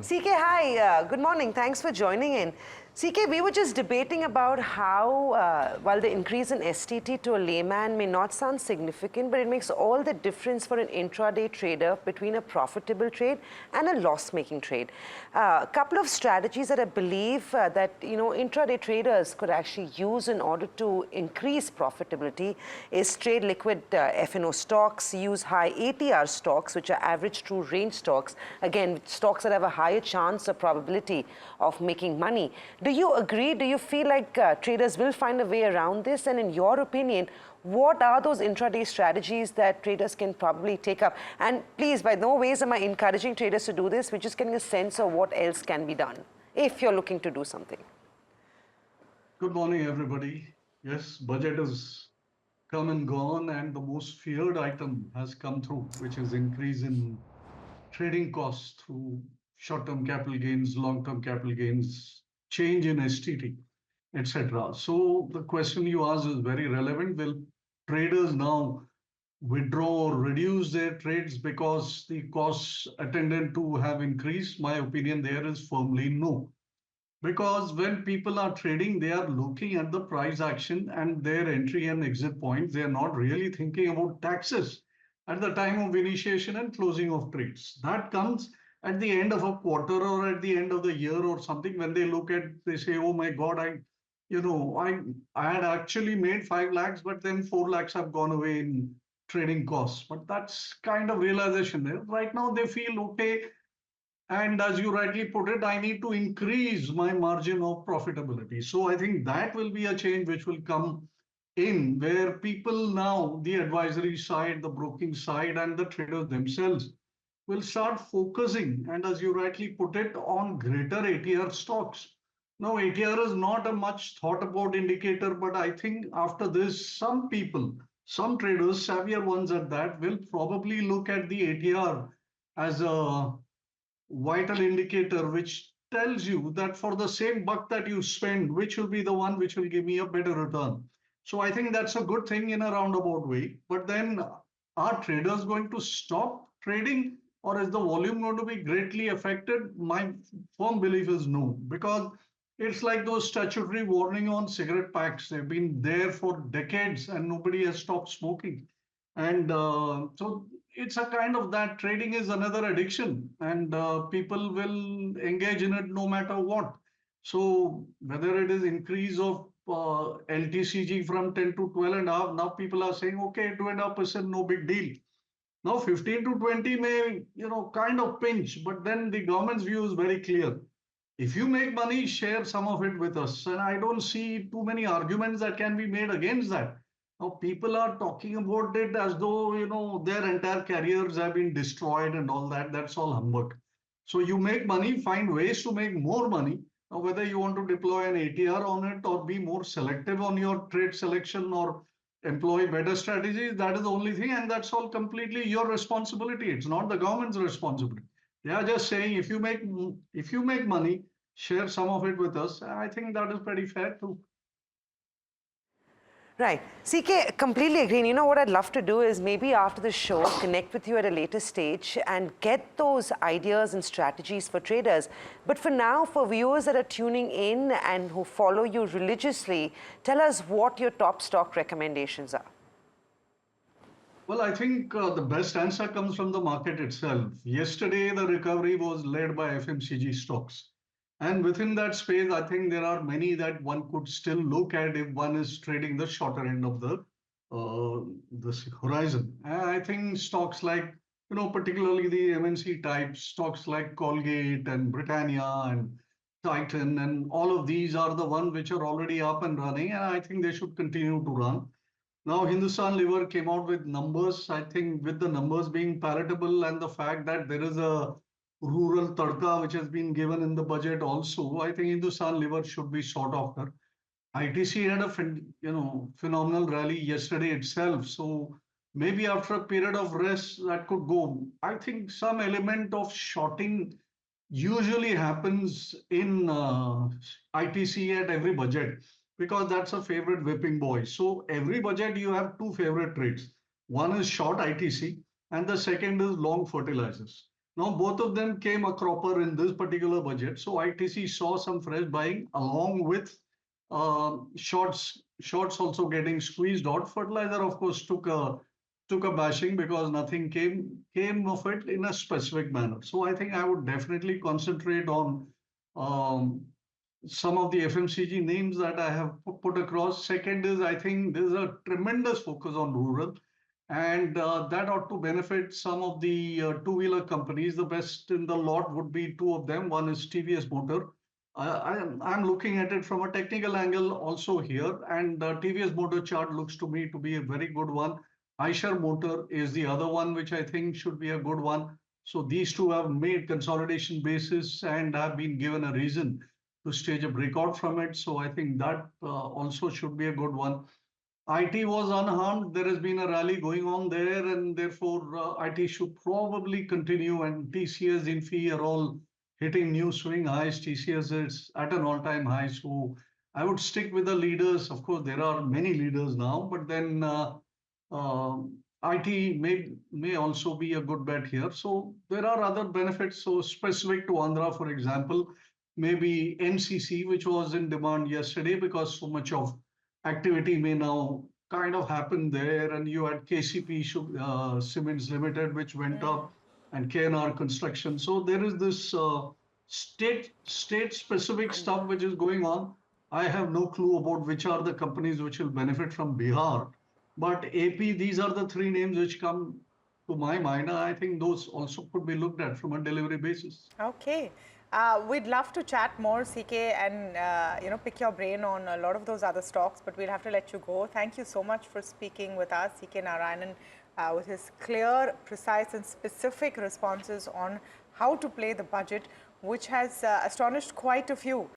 CK, hi. Good morning. Thanks for joining in. CK, we were just debating about how, while the increase in STT to a layman may not sound significant, but it makes all the difference for an intraday trader between a profitable trade and a loss-making trade. A couple of strategies that I believe that intraday traders could actually use in order to increase profitability is trade liquid FNO stocks, use high ATR stocks, which are average true range stocks. Again, stocks that have a higher chance or probability of making money. Do you agree? Do you feel like traders will find a way around this? And in your opinion, what are those intraday strategies that traders can probably take up? And please, by no ways am I encouraging traders to do this. We're just getting a sense of what else can be done if you're looking to do something. Good morning, everybody. Yes, budget has come and gone, and the most feared item has come through, which is increase in trading costs through short-term capital gains, long-term capital gains, change in STT, etc. So the question you asked is very relevant. Will traders now withdraw or reduce their trades because the costs attendant to have increased? My opinion there is firmly no. Because when people are trading, they are looking at the price action and their entry and exit points. They are not really thinking about taxes at the time of initiation and closing of trades. That comes at the end of a quarter or at the end of the year or something. When they look at, they say, "Oh my God, I had actually made 5 lakhs, but then 4 lakhs have gone away in trading costs." But that's kind of realization there. Right now, they feel okay, and as you rightly put it, I need to increase my margin of profitability. So I think that will be a change which will come in, where people now, the advisory side, the broking side, and the traders themselves will start focusing, and as you rightly put it, on greater ATR stocks. Now, ATR is not a much thought about indicator, but I think after this, some people, some traders, savvier ones at that, will probably look at the ATR as a vital indicator which tells you that for the same buck that you spend, which will be the one which will give me a better return. So I think that's a good thing in a roundabout way. But then are traders going to stop trading, or is the volume going to be greatly affected? My firm belief is no, because it's like those statutory warning on cigarette packs. They've been there for decades and nobody has stopped smoking. And so it's a kind of that trading is another addiction, and people will engage in it no matter what. So whether it is increase of LTCG from 10 to 12 and a half, now people are saying, okay, 2.5%, no big deal. Now 15 to 20 may, kind of pinch, but then the government's view is very clear. If you make money, share some of it with us. And I don't see too many arguments that can be made against that. Now, people are talking about it as though, their entire careers have been destroyed and all that. That's all humbug. So you make money, find ways to make more money. Now, whether you want to deploy an ATR on it or be more selective on your trade selection or employ better strategies, that is the only thing. And that's all completely your responsibility. It's not the government's responsibility. They are just saying if you make money, share some of it with us. I think that is pretty fair too. Right. CK, completely agree. And you know what I'd love to do is maybe after the show, connect with you at a later stage and get those ideas and strategies for traders. But for now, for viewers that are tuning in and who follow you religiously, tell us what your top stock recommendations are. Well, I think the best answer comes from the market itself. Yesterday, the recovery was led by FMCG stocks. And within that space, I think there are many that one could still look at if one is trading the shorter end of the horizon. And I think stocks like, particularly the MNC type stocks like Colgate and Britannia and Titan and all of these are the ones which are already up and running, and I think they should continue to run. Now, Hindustan Liver came out with numbers. I think with the numbers being palatable and the fact that there is a rural tadka which has been given in the budget also, I think Hindustan Liver should be sought after. ITC had a phenomenal rally yesterday itself. So maybe after a period of rest that could go. I think some element of shorting usually happens in ITC at every budget because that's a favorite whipping boy. So every budget you have two favorite trades. One is short ITC and the second is long fertilizers. Now, both of them came a cropper in this particular budget. So ITC saw some fresh buying along with shorts also getting squeezed out. Fertilizer, of course, took a bashing because nothing came of it in a specific manner. So I think I would definitely concentrate on um, some of the FMCG names that I have put across. Second is I think there's a tremendous focus on rural, and that ought to benefit some of the two-wheeler companies. The best in the lot would be two of them. One is TVS Motor. I'm looking at it from a technical angle also here, and TVS Motor chart looks to me to be a very good one. Eicher Motor is the other one, which I think should be a good one. So these two have made consolidation basis and have been given a reason to stage a breakout from it. So I think that also should be a good one. IT was unharmed. There has been a rally going on there, and therefore IT should probably continue. And TCS, Infi are all hitting new swing highs. TCS is at an all-time high. So I would stick with the leaders. Of course, there are many leaders now, but then IT may also be a good bet here. So there are other benefits. So specific to Andhra, for example, maybe NCC, which was in demand yesterday because so much of activity may now kind of happen there. And you had KCP Cements Limited, which went up, and KNR Construction. So there is this state specific stuff which is going on. I have no clue about which are the companies which will benefit from Bihar. But AP, these are the three names which come to my mind. I think those also could be looked at from a delivery basis. Okay. We'd love to chat more, CK, and pick your brain on a lot of those other stocks, but we'll have to let you go. Thank you so much for speaking with us, CK Narayan, with his clear, precise, and specific responses on how to play the budget, which has astonished quite a few.